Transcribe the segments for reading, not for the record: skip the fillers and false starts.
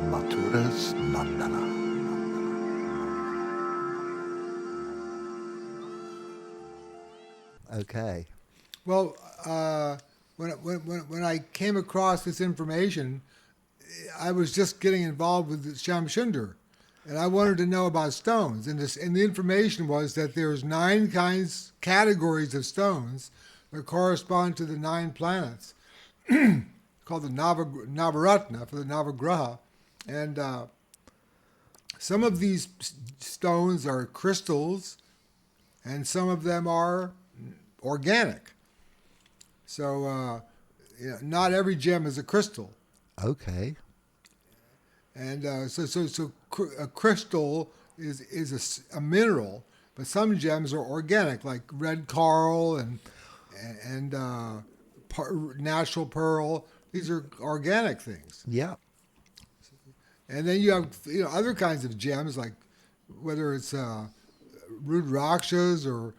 Matura's Mandala. Okay. Well, when I came across this information, I was just getting involved with Shamshunder, and I wanted to know about stones. And the information was that there's 9 categories of stones that correspond to the 9 planets, called the Navaratna for the Navagraha, and some of these stones are crystals, and some of them are organic. So, not every gem is a crystal. Okay. And a crystal is a mineral, but some gems are organic, like red coral and natural pearl. These are organic things. Yeah. And then you have other kinds of gems, like whether it's rudrakshas or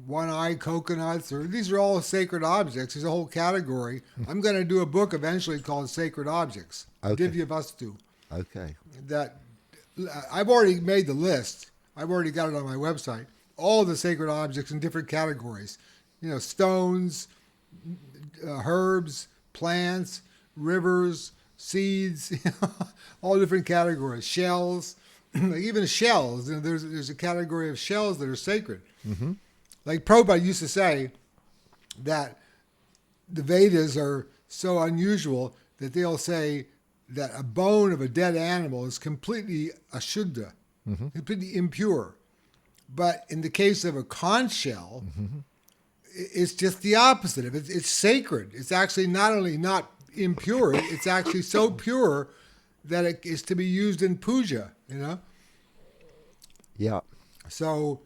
one-eyed coconuts, or these are all sacred objects. There's a whole category. I'm going to do a book eventually called Sacred Objects. Okay. Divya Vastu. Okay. That I've already made the list. I've already got it on my website. All the sacred objects in different categories. Stones, herbs, plants, rivers, seeds, all different categories. Shells, even shells. There's a category of shells that are sacred. Mm-hmm. Like Prabhupada used to say that the Vedas are so unusual that they'll say that a bone of a dead animal is completely ashuddha, completely impure. But in the case of a conch shell, it's just the opposite of it. It's sacred. It's actually not only not impure, it's actually so pure that it is to be used in puja, Yeah. So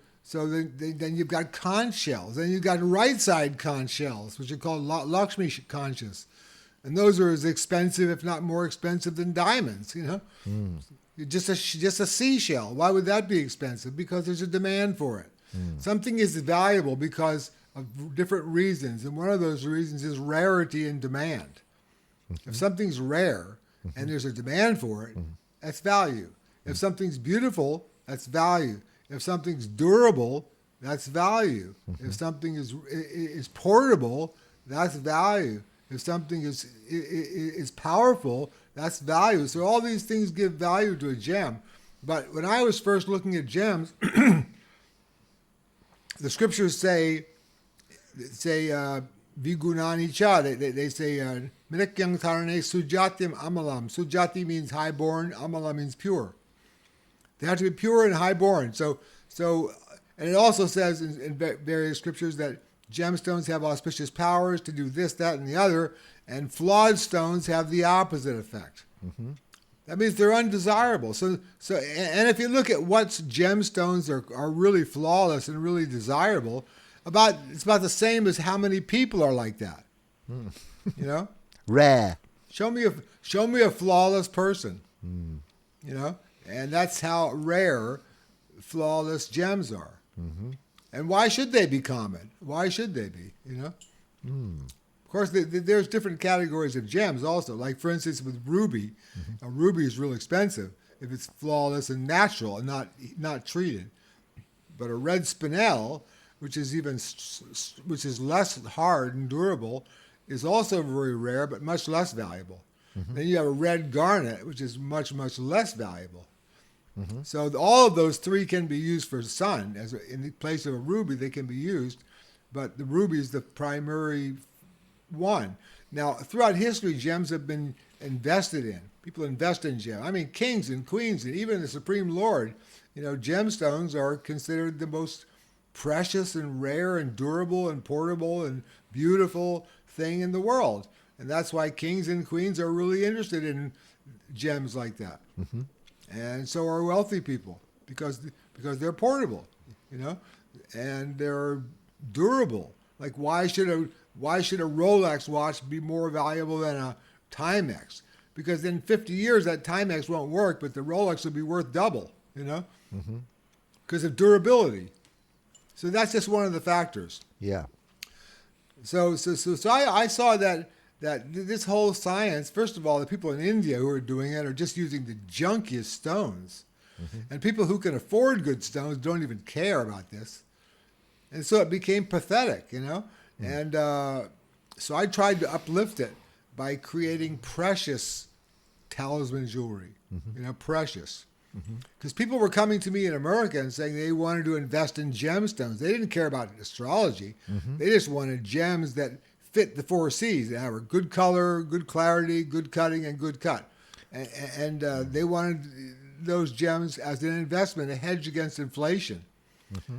then you've got conch shells. Then you've got right side conch shells, which are called Lakshmi conches. And those are as expensive, if not more expensive, than diamonds, Just a seashell. Why would that be expensive? Because there's a demand for it. Something is valuable because of different reasons. And one of those reasons is rarity and demand. If something's rare and there's a demand for it, that's value. If something's beautiful, that's value. If something's durable, that's value. If something is portable, that's value. If something is powerful, that's value. So all these things give value to a gem. But when I was first looking at gems, the scriptures say vigunani cha. They say minikyang tarane sujatim amalam. Sujati means highborn. Amala means pure. They have to be pure and highborn. So, and it also says in various scriptures that gemstones have auspicious powers to do this, that, and the other, and flawed stones have the opposite effect. That means they're undesirable. So, and if you look at what gemstones are really flawless and really desirable, it's about the same as how many people are like that. Rare. Show me a flawless person. And that's how rare flawless gems are. And why should they be common? Why should they be? Of course, there's different categories of gems also. Like, for instance, with ruby, a ruby is real expensive if it's flawless and natural and not treated. But a red spinel, which is less hard and durable, is also very rare but much less valuable. Then you have a red garnet, which is much, much less valuable. So all of those 3 can be used for sun. In the place of a ruby, they can be used, but the ruby is the primary one. Now, throughout history, gems have been invested in. People invest in gems. I mean, kings and queens and even the Supreme Lord, gemstones are considered the most precious and rare and durable and portable and beautiful thing in the world. And that's why kings and queens are really interested in gems like that. And so are wealthy people because they're portable, and they're durable. Like, why should a Rolex watch be more valuable than a Timex? because in 50 years that Timex won't work, but the Rolex will be worth double, because of durability. So that's just one of the factors. Yeah. So I saw that this whole science, first of all, the people in India who are doing it are just using the junkiest stones. And people who can afford good stones don't even care about this. And so it became pathetic, And so I tried to uplift it by creating precious talisman jewelry, precious. Because people were coming to me in America and saying they wanted to invest in gemstones. They didn't care about astrology. They just wanted gems that fit the 4 C's. They were good color, good clarity, good cutting, and good cut. And they wanted those gems as an investment, a hedge against inflation.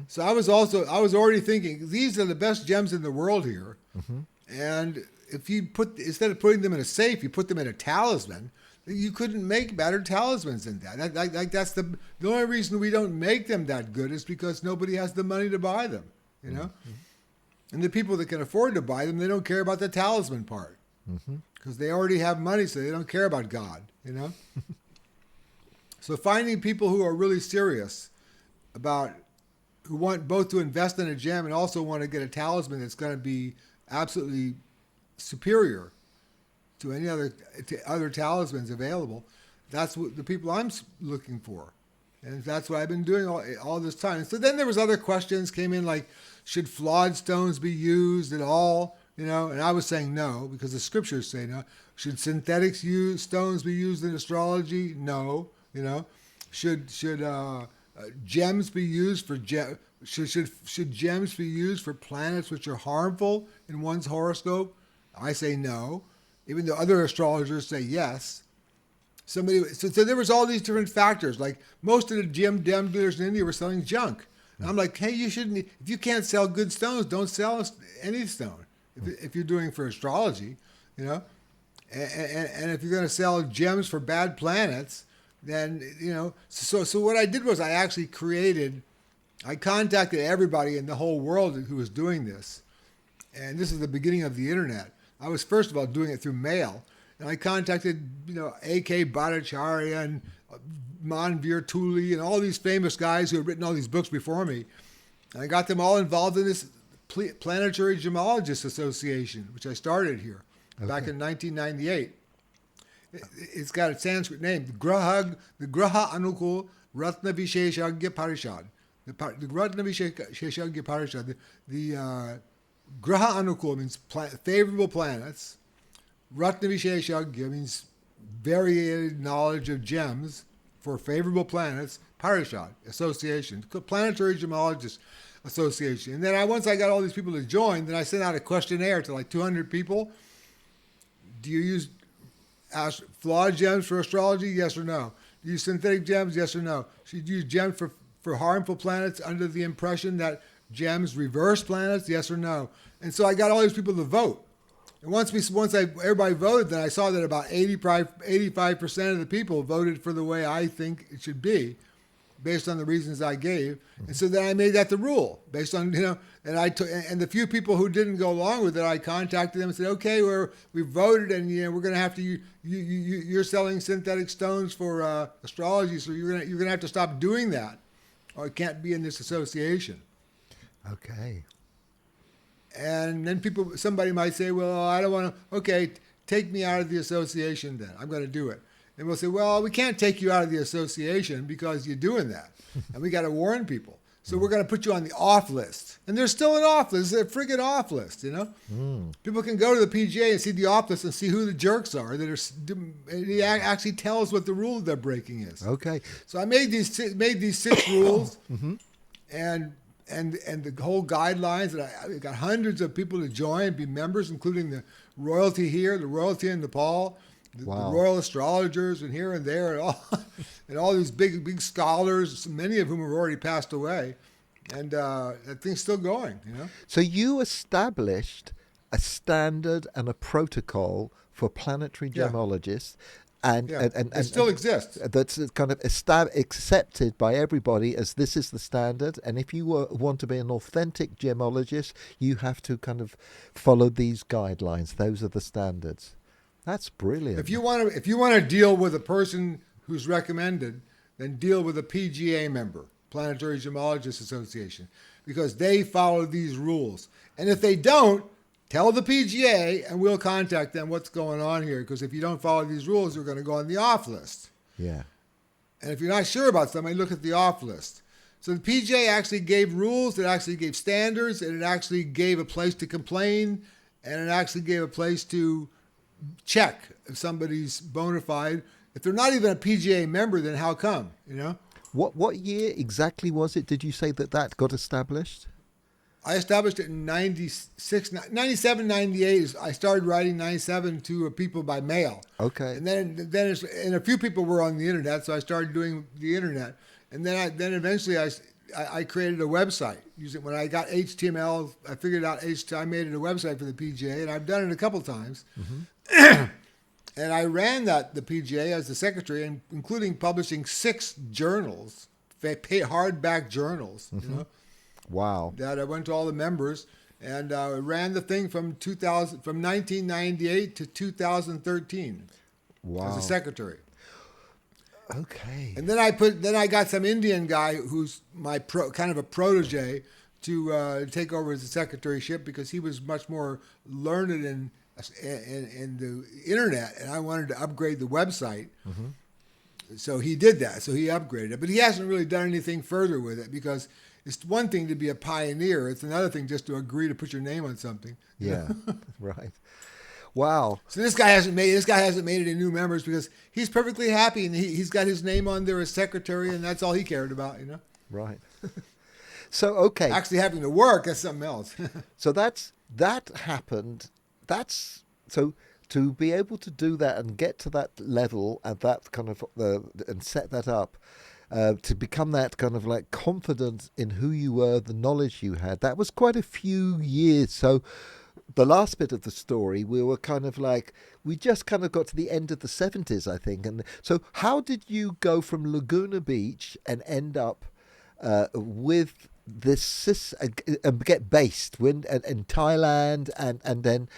So I was already thinking, these are the best gems in the world here. And if you instead of putting them in a safe, you put them in a talisman, you couldn't make better talismans than that. That's the only reason we don't make them that good is because nobody has the money to buy them, And the people that can afford to buy them, they don't care about the talisman part because they already have money, so they don't care about God, So finding people who are really serious who want both to invest in a gem and also want to get a talisman that's going to be absolutely superior to any other talismans available, that's what the people I'm looking for. And that's what I've been doing all this time. And so then there was other questions came in like, should flawed stones be used at all? And I was saying no, because the scriptures say no. Should synthetic stones be used in astrology? No. Should gems be used for should gems be used for planets which are harmful in one's horoscope? I say no, even though other astrologers say yes. So there was all these different factors. Like most of the gem dealers in India were selling junk. And I'm like, hey, you shouldn't. If you can't sell good stones, don't sell any stone. If you're doing for astrology, And if you're going to sell gems for bad planets, then So what I did was I actually I contacted everybody in the whole world who was doing this, and this is the beginning of the internet. I was first of all doing it through mail, and I contacted A.K. Bhattacharya and Manveer Tuli and all these famous guys who had written all these books before me. And I got them all involved in this Planetary Gemologists Association, which I started here back in 1998. It's got a Sanskrit name, the Graha Anukul Ratna Visheshagya Parishad. The Ratna Visheshagya Parishad, the Graha Anukul means favorable planets. Ratna Visheshagya means varied knowledge of gems for favorable planets. Parishad, association, Planetary Gemologists Association. And then once I got all these people to join, then I sent out a questionnaire to like 200 people. Do you use flawed gems for astrology? Yes or no? Do you use synthetic gems? Yes or no? Should you use gems for harmful planets under the impression that gems reverse planets? Yes or no? And so I got all these people to vote. And once everybody voted, then I saw that about 85% of the people voted for the way I think it should be, based on the reasons I gave. And so then I made that the rule, based on and the few people who didn't go along with it, I contacted them and said, okay, we voted, and we're going to have to. You're selling synthetic stones for astrology, so you're going to have to stop doing that, or it can't be in this association. Okay. And then somebody might say, well, I don't want to. Okay, take me out of the association. Then I'm going to do it. And we'll say, well, we can't take you out of the association because you're doing that, and we got to warn people. So we're going to put you on the off list. And there's still an off list. There's a friggin' off list, People can go to the PGA and see the off list and see who the jerks are. It actually tells what the rule they're breaking is. Okay. So I made these 6 rules, and the whole guidelines. And I got hundreds of people to join, be members, including the royalty here, the royalty in Nepal, the royal astrologers, and here and there, and all these big scholars, many of whom have already passed away, and that thing's still going. So you established a standard and a protocol for planetary gemologists. And it still exists. That's kind of accepted by everybody as this is the standard. And if you want to be an authentic gemologist, you have to kind of follow these guidelines. Those are the standards. That's brilliant. If you want to deal with a person who's recommended, then deal with a PGA member, Planetary Gemologists Association, because they follow these rules. And if they don't, tell the PGA and we'll contact them what's going on here. Because if you don't follow these rules, you're going to go on the off list. Yeah. And if you're not sure about something, look at the off list. So the PGA actually gave rules, it actually gave standards, and it actually gave a place to complain, and it actually gave a place to check if somebody's bona fide. If they're not even a PGA member, then how come, you know? What year exactly was it? Did you say that got established? I established it in 97, 98. I started writing 97 to people by mail. Okay. And then a few people were on the internet, so I started doing the internet. And then eventually I created a website. When I got HTML, I figured out I made it a website for the PGA, and I've done it a couple times. Mm-hmm. And I ran the PGA as the secretary, including publishing 6 journals, hardback journals, mm-hmm. you know. Wow. That I went to all the members and ran the thing from 1998 to 2013. Wow. As a secretary. Okay. And then I got some Indian guy who's my kind of a protege to take over as the secretaryship because he was much more learned in the internet, and I wanted to upgrade the website. Mm-hmm. So he did that. So he upgraded it, but he hasn't really done anything further with it because it's one thing to be a pioneer. It's another thing just to agree to put your name on something. Yeah, right. Wow. So this guy hasn't made any new members because he's perfectly happy and he's got his name on there as secretary, and that's all he cared about, you know. Right. So okay. Actually, having to work, that's something else. So that happened. So to be able to do that and get to that level and that kind of and set that up. To become that kind of like confident in who you were, the knowledge you had, that was quite a few years. So the last bit of the story, we were kind of like, we just kind of got to the end of the 70s, I think. And so how did you go from Laguna Beach and end up with this and get based in Thailand and then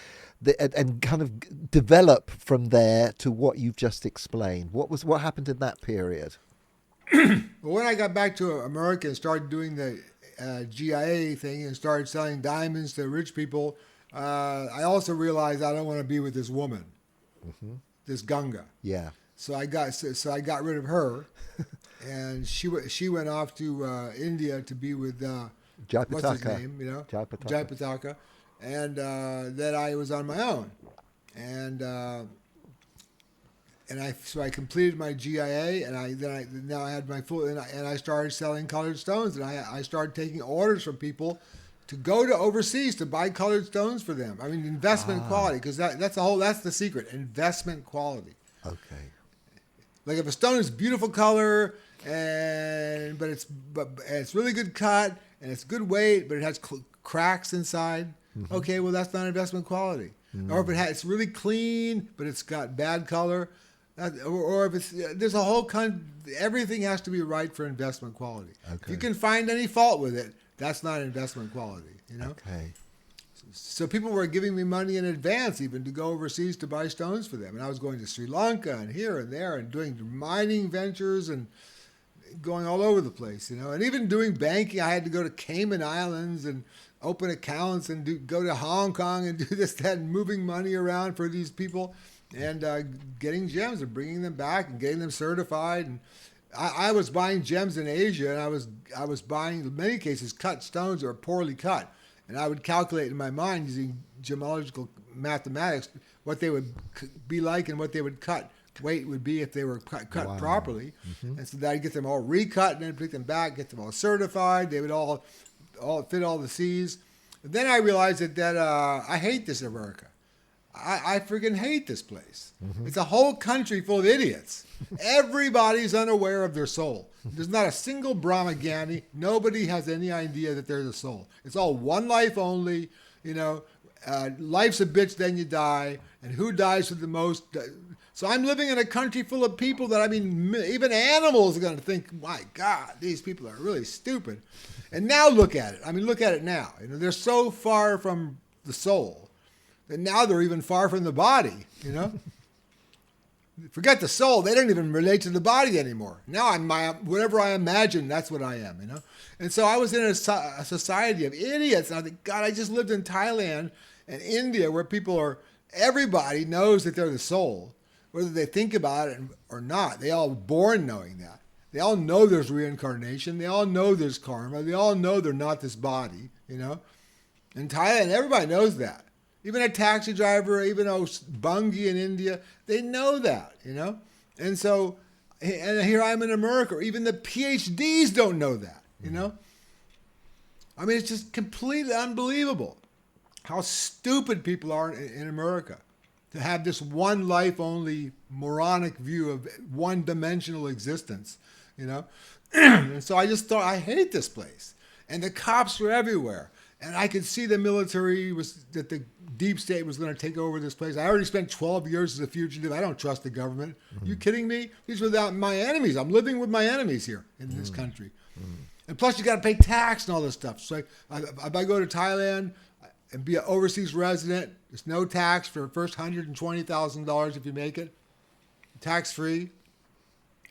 and kind of develop from there to what you've just explained? What happened in that period? Well, when I got back to America and started doing the GIA thing and started selling diamonds to rich people, I also realized I don't want to be with this woman, mm-hmm. this Ganga. Yeah. So I got rid of her, and she went off to India to be with Jayapataka. What's his name? You know, Jayapataka. And then I was on my own, and I completed my GIA, and now I had my full, and I started selling colored stones, and I started taking orders from people to go to overseas to buy colored stones for them. I mean, investment quality, because that's the secret, investment quality. Okay. Like if a stone is beautiful color but it's really good cut and it's good weight, but it has cracks inside. Mm-hmm. Okay, well that's not investment quality. Mm-hmm. Or if it's really clean but it's got bad color. Or if there's a whole everything has to be right for investment quality. Okay. If you can find any fault with it, that's not investment quality, you know? Okay. So people were giving me money in advance even to go overseas to buy stones for them. And I was going to Sri Lanka and here and there and doing mining ventures and going all over the place, you know? And even doing banking, I had to go to Cayman Islands and open accounts and go to Hong Kong and do this, that, and moving money around for these people. And getting gems and bringing them back and getting them certified. And I was buying gems in Asia, and I was buying, in many cases, cut stones that were poorly cut. And I would calculate in my mind using gemological mathematics what they would be like and what they would cut weight would be if they were cut properly. Mm-hmm. And so that I'd get them all recut and then pick them back, get them all certified. They would all fit all the C's. And then I realized that I hate this America. I freaking hate this place. Mm-hmm. It's a whole country full of idiots. Everybody's unaware of their soul. There's not a single Brahmagani. Nobody has any idea that there's a soul. It's all one life only. You know, life's a bitch, then you die. And who dies for the most? So I'm living in a country full of people that, I mean, even animals are going to think, my God, these people are really stupid. And now look at it. I mean, look at it now. You know, they're so far from the soul. And now they're even far from the body, you know? Forget the soul. They don't even relate to the body anymore. Now whatever I imagine, that's what I am, you know? And so I was in a society of idiots. And I think, God, I just lived in Thailand and India where everybody knows that they're the soul, whether they think about it or not. They all born knowing that. They all know there's reincarnation. They all know there's karma. They all know they're not this body, you know? In Thailand, everybody knows that. Even a taxi driver, even a Bungie in India, they know that, you know? And so, and here I'm in America. Even the PhDs don't know that, you know? I mean, it's just completely unbelievable how stupid people are in America to have this one life only moronic view of one-dimensional existence, you know? And so I just thought, I hate this place. And the cops were everywhere. And I could see the military that the deep state was going to take over this place. I already spent 12 years as a fugitive. I don't trust the government. Mm-hmm. You kidding me? These were my enemies. I'm living with my enemies here in this country. Mm-hmm. And plus you got to pay tax and all this stuff. So if I go to Thailand and be an overseas resident, there's no tax for the first $120,000 if you make it. Tax-free.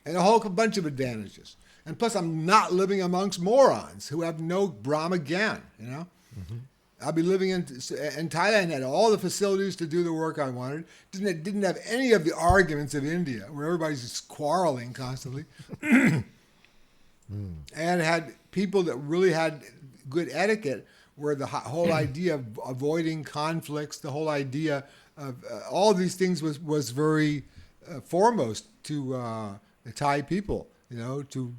And a whole bunch of advantages. And plus, I'm not living amongst morons who have no Brahma Gyan, you know? Mm-hmm. I'll be living in Thailand, had all the facilities to do the work I wanted. Didn't have any of the arguments of India, where everybody's just quarreling constantly. And had people that really had good etiquette, where the whole idea of avoiding conflicts, the whole idea of all these things was very foremost to the Thai people, you know, to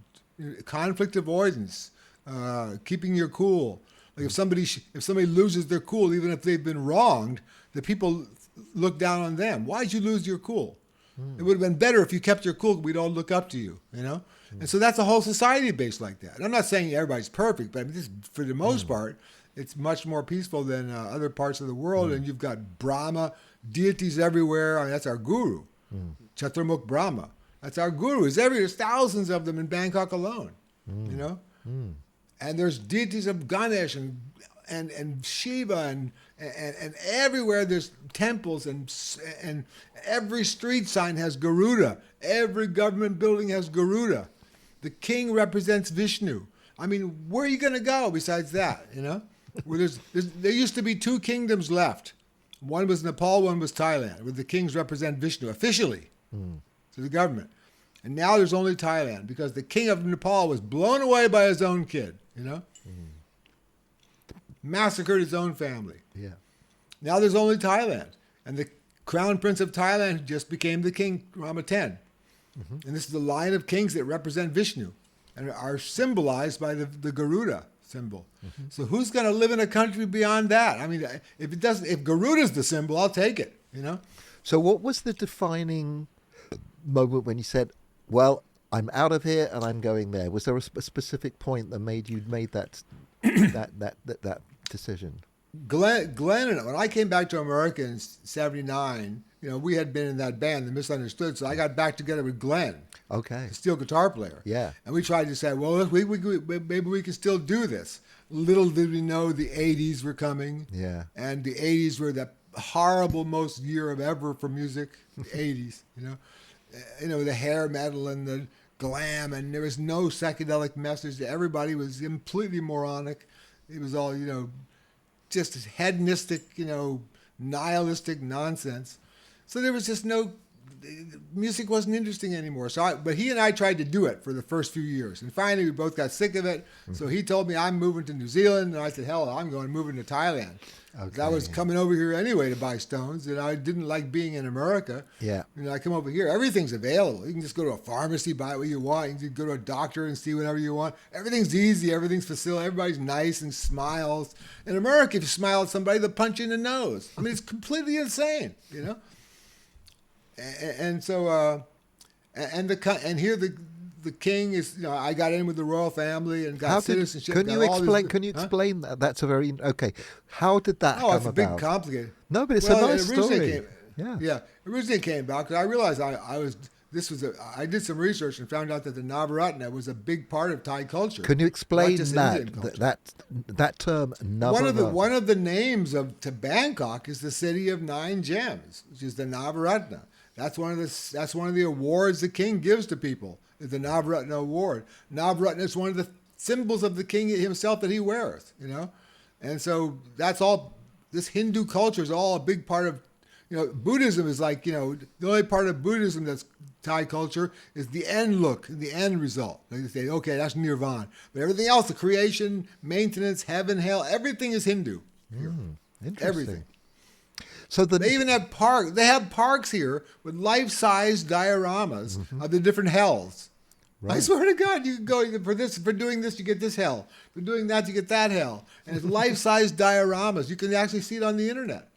conflict avoidance, keeping your cool. Like if somebody loses their cool, even if they've been wronged, the people look down on them. Why'd you lose your cool? It would have been better if you kept your cool. We'd all look up to you, you know? And so that's a whole society based like that. And I'm not saying everybody's perfect, but I mean, for the most part, it's much more peaceful than other parts of the world. And you've got Brahma, deities everywhere. I mean, that's our guru, Chaturmukh Brahma. That's our guru. There's thousands of them in Bangkok alone, you know? And there's deities of Ganesh and Shiva and everywhere there's temples and every street sign has Garuda. Every government building has Garuda. The king represents Vishnu. I mean, where are you going to go besides that, you know? Where there used to be two kingdoms left. One was Nepal, one was Thailand, where the kings represent Vishnu officially to the government. And now there's only Thailand because the king of Nepal was blown away by his own kid, you know? Massacred his own family. Yeah. Now there's only Thailand. And the crown prince of Thailand just became the king, Rama X. And this is the line of kings that represent Vishnu and are symbolized by the Garuda symbol. So who's going to live in a country beyond that? I mean, if Garuda's the symbol, I'll take it, you know? So what was the defining moment when you said, well, I'm out of here and I'm going there? Was there a specific point that made that that decision? Glenn and when I came back to America in '79, you know, we had been in that band, The Misunderstood, so I got back together with Glenn, okay, the steel guitar player. Yeah. And we tried to say, well, maybe we can still do this. Little did we know the 80s were coming. Yeah. And the 80s were the horrible most year of ever for music, the 80s, you know. You know, the hair metal and the glam, and there was no psychedelic message. Everybody was completely moronic. It was all, you know, just hedonistic, you know, nihilistic nonsense. So there was just music wasn't interesting anymore. But he and I tried to do it for the first few years. And finally, we both got sick of it. So he told me, I'm moving to New Zealand. And I said, hell, I'm moving to Thailand. Okay. I was coming over here anyway to buy stones, and I didn't like being in America. Yeah. You know, I come over here, everything's available. You can just go to a pharmacy, buy what you want. You can go to a doctor and see whatever you want. Everything's easy, everything's facile. Everybody's nice and smiles. In America, if you smile at somebody, they'll punch you in the nose. I mean, it's completely insane, you know? And so, here the king is, you know, I got in with the royal family and got citizenship. Can you explain that? That's a very, okay. How did that come about? Oh, it's a bit complicated. No, but it's a nice story. Originally came about because I realized I did some research and found out that the Navaratna was a big part of Thai culture. Can you explain that term, Navaratna? One of the names to Bangkok is the city of 9 gems, which is the Navaratna. That's one of the awards the king gives to people. Is the Navratna award. Navratna is one of the symbols of the king himself that he wears. And so that's all. This Hindu culture is all a big part of. Buddhism is like, the only part of Buddhism that's Thai culture is the end look, the end result. Like they say, okay, that's nirvana. But everything else, the creation, maintenance, heaven, hell, everything is Hindu. Interesting. Everything. So They even have parks. They have parks here with life-size dioramas of the different hells. Right. I swear to God, you can go for doing this, you get this hell. For doing that, you get that hell. And it's life-size dioramas. You can actually see it on the internet.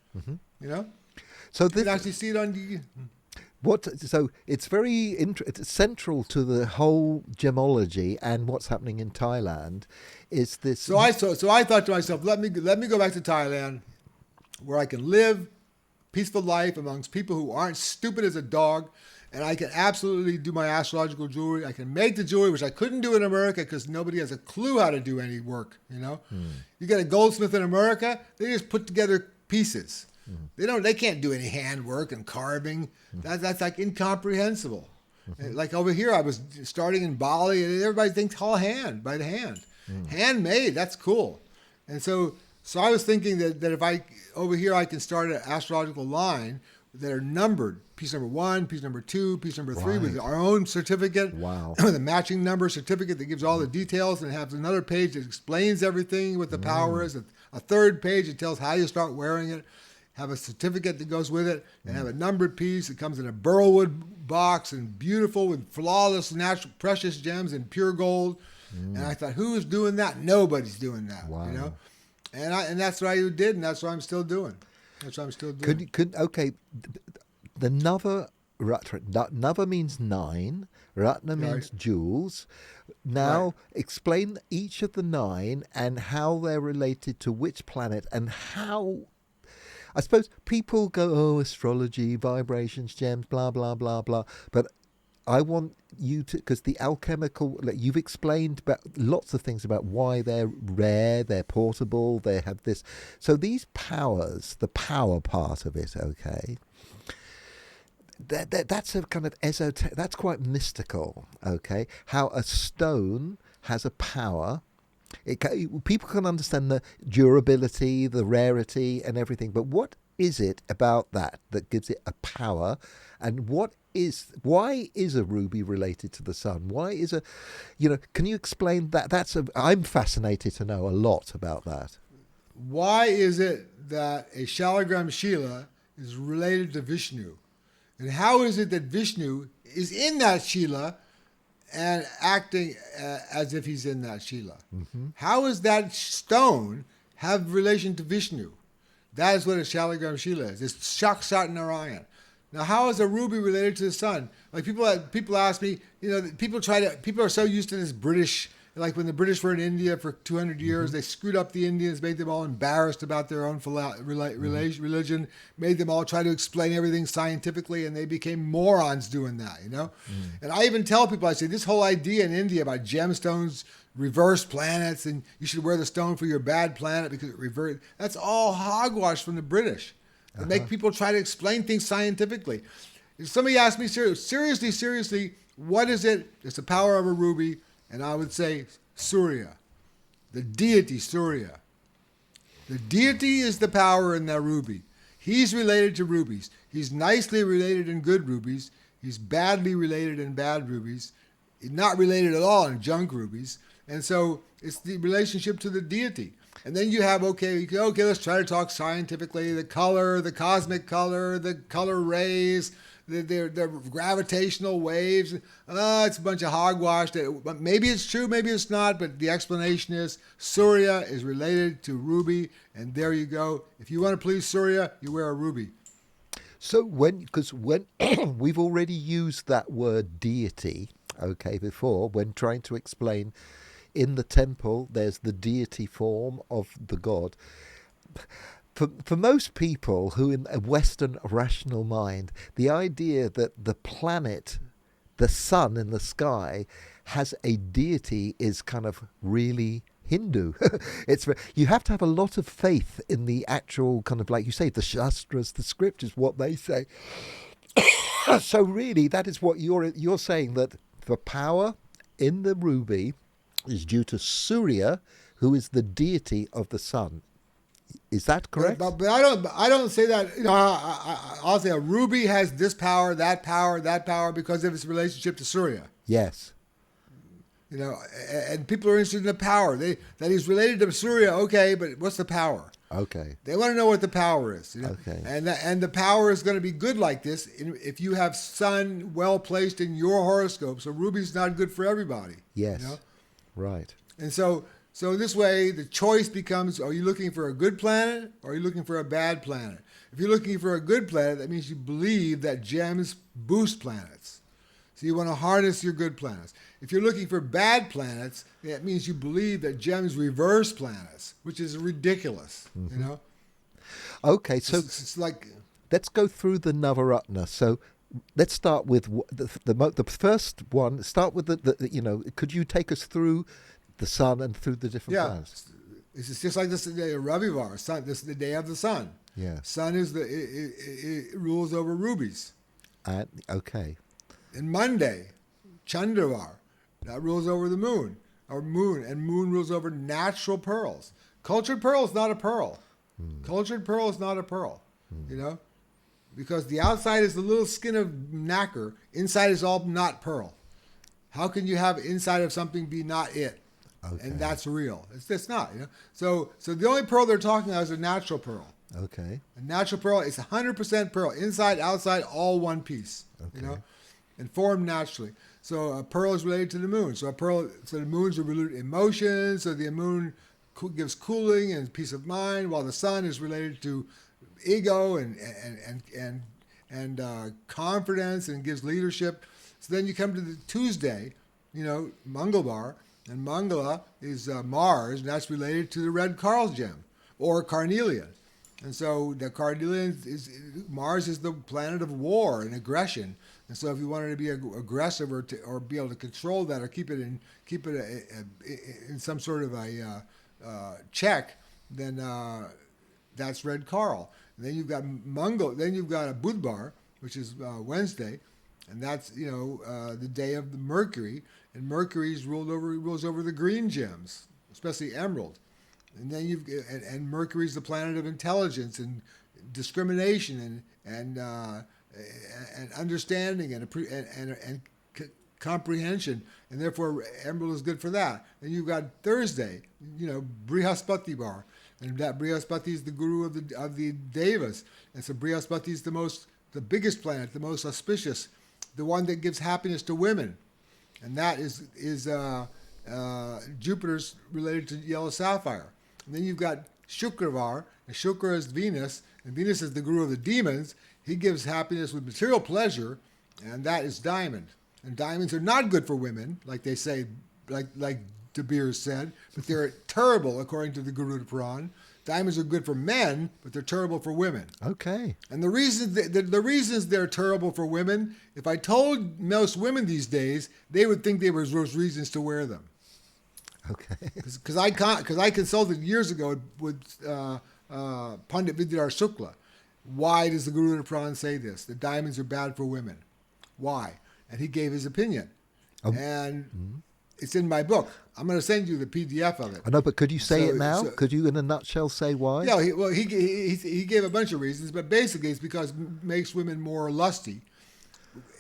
So you can actually see it on the. So it's very it's central to the whole gemology and what's happening in Thailand. Is this? So I thought to myself, let me go back to Thailand, where I can live peaceful life amongst people who aren't stupid as a dog, and I can absolutely do my astrological jewelry. I can make the jewelry, which I couldn't do in America because nobody has a clue how to do any work. You get a goldsmith in America, they just put together pieces. They can't do any handwork and carving. That's like incomprehensible. Like over here, I was starting in Bali, and everybody thinks all by the hand. Handmade, that's cool. And so I was thinking that if over here I can start an astrological line that are numbered, piece number 1, piece number 2, piece number 3, with our own certificate, with a matching number certificate that gives all the details, and have another page that explains everything, what the power is, a third page that tells how you start wearing it, have a certificate that goes with it, and have a numbered piece that comes in a burlwood box and beautiful with flawless, natural, precious gems and pure gold. And I thought, who is doing that? Nobody's doing that. Wow. And that's what I did, and that's what I'm still doing. Okay, the Nava means 9, Ratna means jewels. Now explain each of the 9 and how they're related to which planet, and how. I suppose people go, astrology, vibrations, gems, blah, blah, blah, blah. But I want you to, because the alchemical, you've explained about lots of things about why they're rare, they're portable, they have this. So these powers, the power part of it, okay, that's a kind of esoteric, that's quite mystical, okay? How a stone has a power. People can understand the durability, the rarity, and everything, but what is it about that gives it a power? And why is a ruby related to the sun? Why is can you explain that? I'm fascinated to know a lot about that. Why is it that a Shalagram Shila is related to Vishnu? And how is it that Vishnu is in that Shila and acting as if he's in that Shila? How does that stone have relation to Vishnu? That is what a Shalagram Shila is. It's Sakshat Narayan. Now, how is a ruby related to the sun? Like people ask me, people are so used to this British, like when the British were in India for 200 years, they screwed up the Indians, made them all embarrassed about their own religion, made them all try to explain everything scientifically, and they became morons doing that, And I even tell people, I say, this whole idea in India about gemstones, reverse planets, and you should wear the stone for your bad planet because it reverts, that's all hogwash from the British. To make people try to explain things scientifically. If somebody asked me seriously, what is it? It's the power of a ruby, and I would say Surya, the deity Surya. The deity is the power in that ruby. He's related to rubies. He's nicely related in good rubies. He's badly related in bad rubies. He's not related at all in junk rubies. And so it's the relationship to the deity. And then you have, okay, let's try to talk scientifically. The color, the cosmic color, the color rays, the gravitational waves. It's a bunch of hogwash. Maybe it's true, maybe it's not, but the explanation is Surya is related to ruby, and there you go. If you want to please Surya, you wear a ruby. So when we've already used that word deity, before, when trying to explain in the temple, there's the deity form of the god. For most people who in a Western rational mind, the idea that the planet, the sun in the sky, has a deity is kind of really Hindu. You have to have a lot of faith in the actual kind of, like you say, the Shastras, the scriptures, what they say. So really, that is what you're saying, that the power in the ruby is due to Surya, who is the deity of the sun. Is that correct? But I don't say that. You know, I'll say a ruby has this power, that power, that power because of its relationship to Surya. Yes. You know, and people are interested in the power. That he's related to Surya. Okay, but what's the power? Okay. They want to know what the power is. You know? Okay. And the power is going to be good like this if you have sun well placed in your horoscope. So ruby's not good for everybody. Yes. You know? Right. And so this way, the choice becomes: are you looking for a good planet, or are you looking for a bad planet? If you're looking for a good planet, that means you believe that gems boost planets. So you want to harness your good planets. If you're looking for bad planets, that means you believe that gems reverse planets, which is ridiculous. Mm-hmm. You know. Okay, so it's like, let's go through the Navaratna. So let's start with the first one. Start with the could you take us through the sun and through the different planets? It's just like this day of Ravivar. Sun. This is the day of the sun. Yeah. Sun is it rules over rubies. Okay. And Monday, Chandravar, that rules over the moon, and moon rules over natural pearls. Cultured pearl is not a pearl. Cultured pearl is not a pearl. You know, because the outside is the little skin of nacre, inside is all not pearl. How can you have inside of something be not it? Okay. And that's real. It's not. You know. So the only pearl they're talking about is a natural pearl. Okay. A natural pearl is 100% pearl, inside, outside, all one piece. Okay. You know, and formed naturally. So a pearl is related to the moon. So the moon's related to emotions. So the moon gives cooling and peace of mind, while the sun is related to ego and confidence and gives leadership. So then you come to the Tuesday, you know, Mangalbar, and Mangala is Mars, and that's related to the red Carl gem or carnelian. And so the carnelian Mars is the planet of war and aggression. And so if you wanted to be aggressive or be able to control that or keep it in some sort of a check, then that's red Carl. And then you've got Then you've got a Budbar, which is Wednesday, and that's the day of the Mercury. And Mercury rules over the green gems, especially emerald. And then and Mercury's the planet of intelligence and discrimination and understanding and comprehension, and therefore emerald is good for that. And you've got Thursday, Brihaspati bar, and that Brihaspati is the guru of the devas, and so Brihaspati is the biggest planet, the most auspicious, the one that gives happiness to women, and that is Jupiter's related to yellow sapphire. And then you've got Shukravar, and Shukra is Venus, and Venus is the guru of the demons. He gives happiness with material pleasure, and that is diamond. And diamonds are not good for women, like they say, like De Beers said, but they're terrible according to the Garuda Puran. Diamonds are good for men, but they're terrible for women. Okay. And the reasons they're terrible for women, if I told most women these days, they would think there was those reasons to wear them. Okay. Because I consulted years ago with Pandit Vidyadhar Shukla. Why does the Garuda Puran say this? That diamonds are bad for women. Why? And he gave his opinion. It's in my book. I'm going to send you the PDF of it. I know, but could you say it now? Could you, in a nutshell, say why? Yeah, he gave a bunch of reasons, but basically it's because it makes women more lusty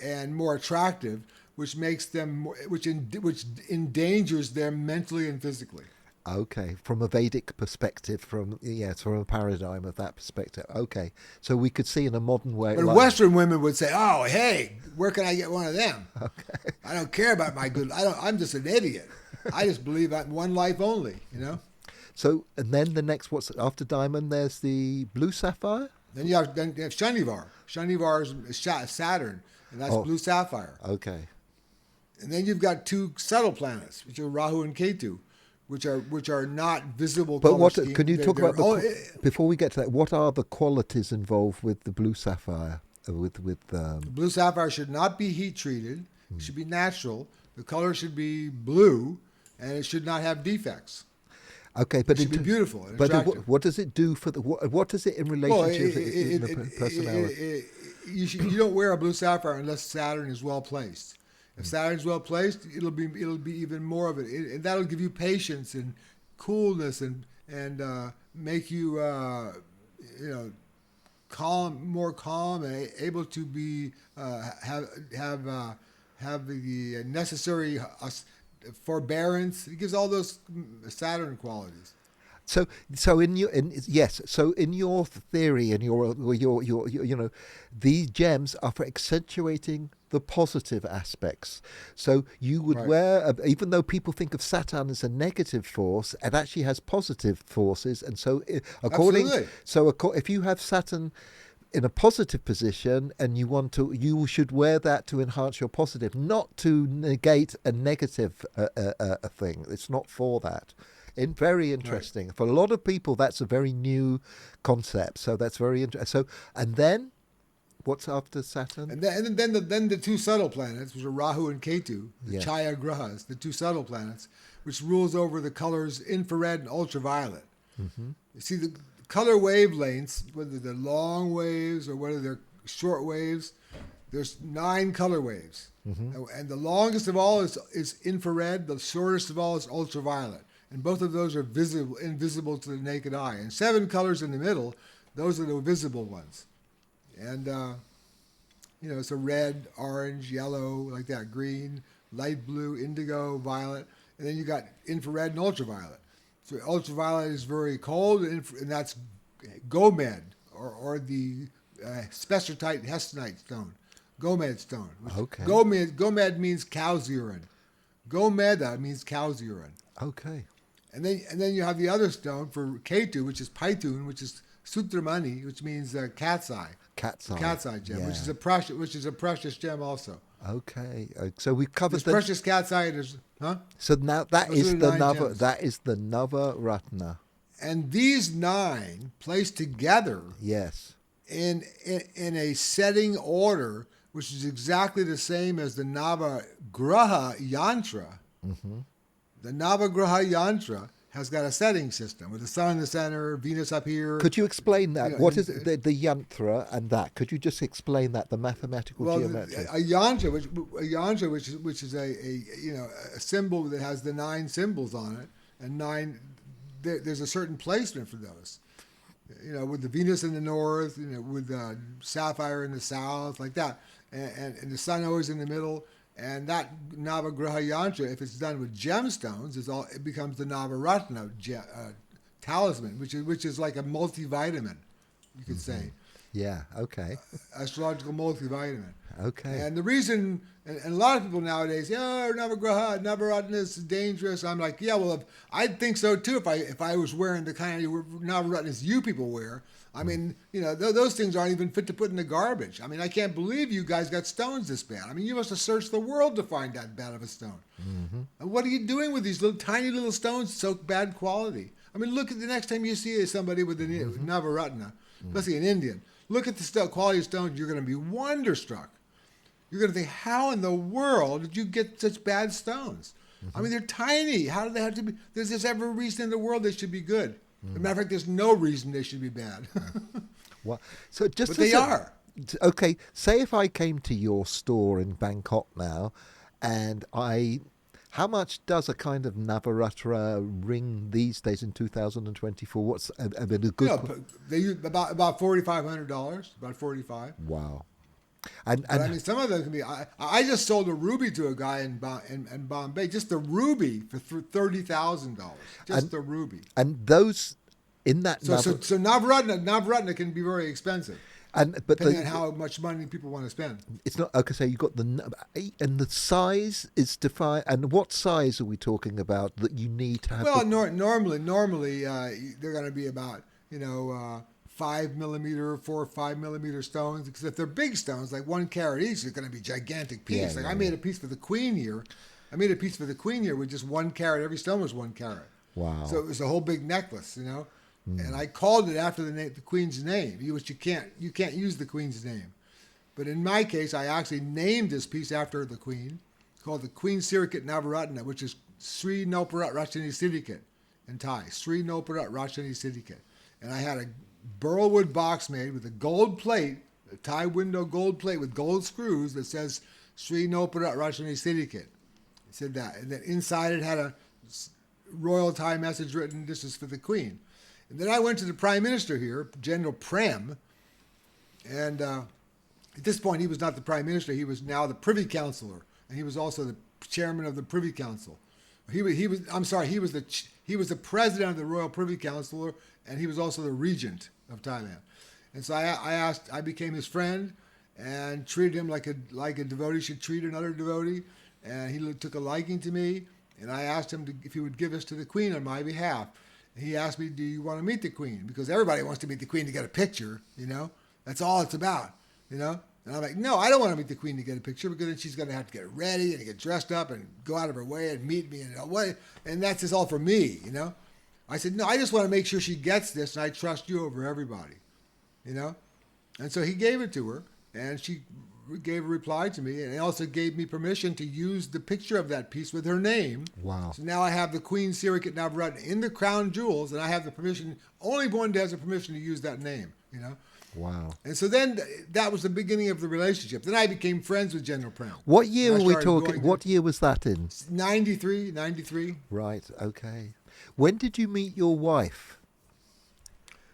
and more attractive, which makes them which endangers them mentally and physically. Okay, from a Vedic perspective, from a paradigm of that perspective. Okay, so we could see in a modern way. But Western women would say, "Oh, hey, where can I get one of them?" Okay, I don't care about my good. I'm just an idiot. I just believe in one life only. So, and then the next, after diamond? There's the blue sapphire. Then you have Shanivar. Shanivar is Saturn, and that's blue sapphire. Okay. And then you've got two subtle planets, which are Rahu and Ketu, which are not visible. But what can you talk about before we get to that? What are the qualities involved with the blue sapphire? Blue sapphire should not be heat treated. It should be natural. The color should be blue, and it should not have defects. Okay, but it should be beautiful. And but what does it do for what does it in relationship to the personality? you don't wear a blue sapphire unless Saturn is well placed. If Saturn's well placed, it'll be even more of it, and that'll give you patience and coolness and make you more calm and able to be have the necessary forbearance. It gives all those Saturn qualities. So in your theory and your these gems are for accentuating the positive aspects. So you would wear, even though people think of Saturn as a negative force, it actually has positive forces. And so if you have Saturn in a positive position and you should wear that to enhance your positive, not to negate a negative thing. It's not for that. Very interesting. Right. For a lot of people, that's a very new concept. So that's very interesting. So, and then, what's after Saturn? And then the two subtle planets, which are Rahu and Ketu, the Chaya Grahas, the two subtle planets, which rules over the colors infrared and ultraviolet. Mm-hmm. You see, the color wavelengths, whether they're long waves or whether they're short waves, there's 9 color waves. Mm-hmm. And the longest of all is infrared. The shortest of all is ultraviolet. And both of those are invisible to the naked eye. And 7 colors in the middle, those are the visible ones. And, it's a red, orange, yellow, like that, green, light blue, indigo, violet. And then you got infrared and ultraviolet. So ultraviolet is very cold, and that's Gomed, or the spessartite hestonite stone, Gomed stone. Okay. Gomed means cow's urine. Gomeda means cow's urine. Okay. And then you have the other stone for Ketu, which is Paitun, which is Sutramani, which means cat's eye. Cat's eye. Cat's eye gem, which is a precious gem also. Okay. So we've covered the precious cat's eye. So now that is the Navaratna. And these 9 placed together. Yes. In a setting order, which is exactly the same as the Navagraha Yantra. Mm-hmm. The Navagraha Yantra has got a setting system with the sun in the center, Venus up here. Could you explain that? What is the yantra and that? Could you just explain that, the mathematical geometry? A yantra, which is a symbol that has the 9 symbols on it, and 9. There's a certain placement for those. With the Venus in the north, with the sapphire in the south, like that, and the sun always in the middle. And that Navagraha Yantra, if it's done with gemstones, it becomes the Navaratna talisman, which is like a multivitamin, you could say. Yeah, okay. Astrological multivitamin. Okay. And the reason, and a lot of people nowadays, Navaratna is dangerous. I'm like, yeah, well, I'd think so too if I was wearing the kind of Navaratnas you people wear. I mean, those things aren't even fit to put in the garbage. I mean, I can't believe you guys got stones this bad. I mean, you must have searched the world to find that bad of a stone. Mm-hmm. And what are you doing with these tiny little stones so bad quality? I mean, look at the next time you see somebody with a Navaratna, especially an Indian. Look at the quality of stones. You're going to be wonderstruck. You're going to think, how in the world did you get such bad stones? Mm-hmm. I mean, they're tiny. How do they have to be? There's just every reason in the world they should be good. As a matter of fact, there's no reason they should be bad. Well, but they are. Okay, say if I came to your store in Bangkok now, and how much does a kind of Navaratra ring these days in 2024? What's a good? They use about $4,500. About $45. Wow. And I mean, some of them can be. I just sold a ruby to a guy in Bombay, just the ruby for $30,000. Just the ruby. And those in that. So Navaratna can be very expensive. Depending on how much money people want to spend. It's not okay. So you got and the size is defined. And what size are we talking about that you need to have? Well, normally they're going to be about 5 millimeter, 4 or 5 millimeter stones. Because if they're big stones, like 1 carat each, it's going to be a gigantic piece. I made a piece for the Queen here. With just 1 carat. Every stone was 1 carat. Wow. So it was a whole big necklace, And I called it after the Queen's name, which you can't use the Queen's name. But in my case, I actually named this piece after the Queen. It's called the Queen Sirikit Navaratna, which is Sri Noparat Rachani Siddhikat in Thai. Sri Noparat Rachani Siddhikat. And I had a burlwood box made with a gold plate a Thai window gold plate with gold screws that says Sri Nopara Rajani Siddhikit. It said that. And then inside it had a royal Thai message written, "This is for the Queen." And then I went to the Prime Minister here, General Prem, and at this point he was not the Prime Minister, he was now the Privy Councillor, and he was also the Chairman of the Privy Council. He was the President of the Royal Privy Council, and he was also the Regent of Thailand. And so I became his friend and treated him like a devotee should treat another devotee, and he took a liking to me, and I asked him if he would give us to the Queen on my behalf. He asked me, "Do you want to meet the Queen?" Because everybody wants to meet the Queen to get a picture, That's all it's about, And I'm like, "No, I don't want to meet the Queen to get a picture because then she's going to have to get ready and get dressed up and go out of her way and meet me and that's just all for me, I said, "No, I just want to make sure she gets this, and I trust you over everybody, And so he gave it to her, and she gave a reply to me, and he also gave me permission to use the picture of that piece with her name. Wow. So now I have the Queen Sirikit Navaratna in the crown jewels, and I have the permission, only one has the permission to use that name, Wow. And so then that was the beginning of the relationship. Then I became friends with General Prem. What year were we talking? What year was that in? 93. Right, okay. When did you meet your wife?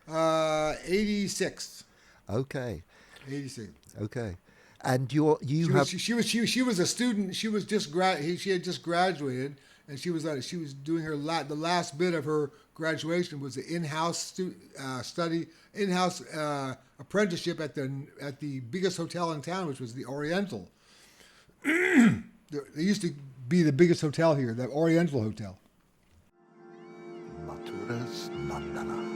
86. Okay. 86. Okay. And she was a student. She was she had just graduated, and she was doing the last bit of her graduation was the in-house apprenticeship at the biggest hotel in town, which was the Oriental. They used to be the biggest hotel here, the Oriental Hotel. Mathuras Nandana.